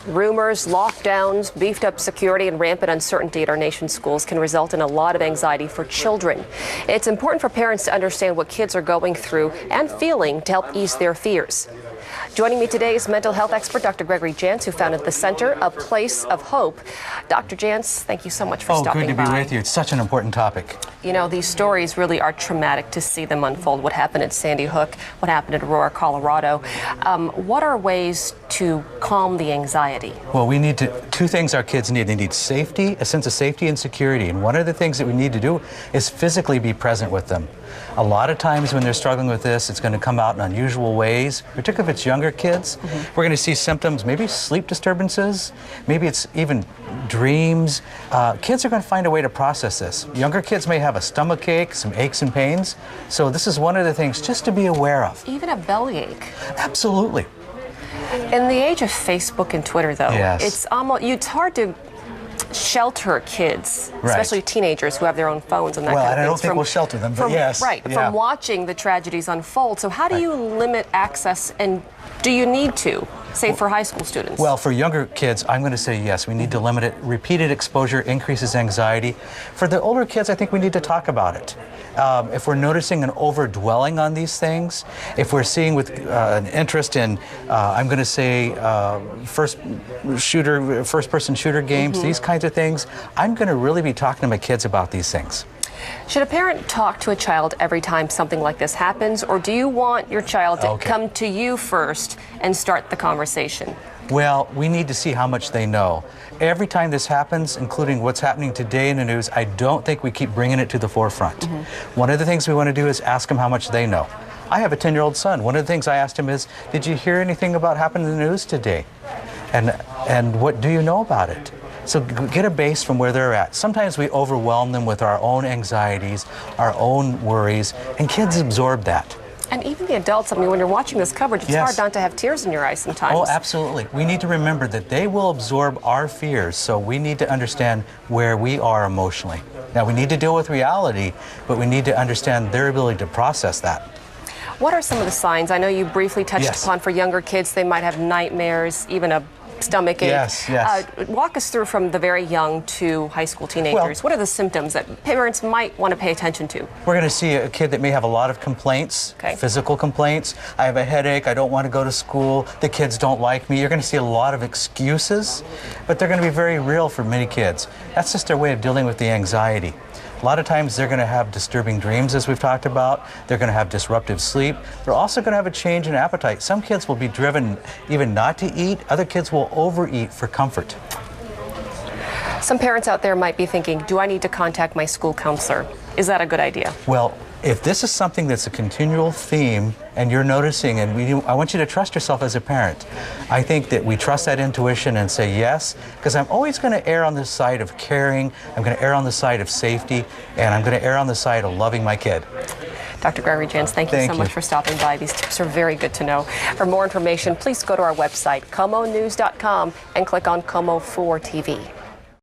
Rumors, lockdowns, beefed up security, and rampant uncertainty at our nation's schools can result in a lot of anxiety for children. It's important for parents to understand what kids are going through and feeling to help ease their fears. Joining me today is mental health expert Dr. Gregory Jantz, who founded the Center, A Place of Hope. Dr. Jantz, thank you so much for stopping by. Oh, good to be with you. It's such an important topic. You know, these stories really are traumatic to see them unfold. What happened at Sandy Hook, what happened at Aurora, Colorado. What are ways to calm the anxiety? Well, we need two things our kids need. They need safety, a sense of safety and security. And one of the things that we need to do is physically be present with them. A lot of times when they're struggling with this, it's going to come out in unusual ways, particularly if it's younger kids. We're going to see symptoms, maybe sleep disturbances, maybe it's even dreams. Kids are going to find a way to process this. Younger kids may have a stomach ache, some aches and pains. So this is one of the things just to be aware of. Even a bellyache. Absolutely. In the age of Facebook and Twitter, though, yes, it's hard to shelter kids, especially teenagers who have their own phones and that kind of thing. Well, I don't think we'll shelter them, but yes. Right, from watching the tragedies unfold. So how do you limit access, and do you need to, say, for high school students? Well, for younger kids, I'm going to say yes, we need to limit it. Repeated exposure increases anxiety. For the older kids, I think we need to talk about it. If we're noticing an overdwelling on these things, if we're seeing with an interest in, I'm going to say, first-person shooter games, these kinds of things, I'm going to really be talking to my kids about these things. Should a parent talk to a child every time something like this happens, or do you want your child to come to you first and start the conversation? Well, we need to see how much they know. Every time this happens, including what's happening today in the news, I don't think we keep bringing it to the forefront. One of the things we want to do is ask them how much they know. I have a 10-year-old son. One of the things I asked him is, did you hear anything about happening in the news today? And what do you know about it? So get a base from where they're at. Sometimes we overwhelm them with our own anxieties, our own worries, and kids absorb that. And even the adults, I mean, when you're watching this coverage, it's hard not to have tears in your eyes sometimes. Oh, absolutely. We need to remember that they will absorb our fears, so we need to understand where we are emotionally. Now, we need to deal with reality, but we need to understand their ability to process that. What are some of the signs? I know you briefly touched upon for younger kids, they might have nightmares, even a stomach ache. Yes. Walk us through from the very young to high school teenagers. What are the symptoms that parents might want to pay attention to? We're going to see a kid that may have a lot of complaints, physical complaints. I have a headache, I don't want to go to school, the kids don't like me. You're going to see a lot of excuses, but they're going to be very real for many kids. That's just their way of dealing with the anxiety. A lot of times they're going to have disturbing dreams, as we've talked about. They're going to have disruptive sleep. They're also going to have a change in appetite. Some kids will be driven even not to eat. Other kids will overeat for comfort. Some parents out there might be thinking, do I need to contact my school counselor? Is that a good idea? Well, if this is something that's a continual theme and you're noticing, and I want you to trust yourself as a parent. I think that we trust that intuition and say yes, because I'm always going to err on the side of caring, I'm going to err on the side of safety, and I'm going to err on the side of loving my kid. Dr. Gregory Jantz, thank you so much for stopping by. These tips are very good to know. For more information, please go to our website, KOMOnews.com, and click on KOMO 4 TV.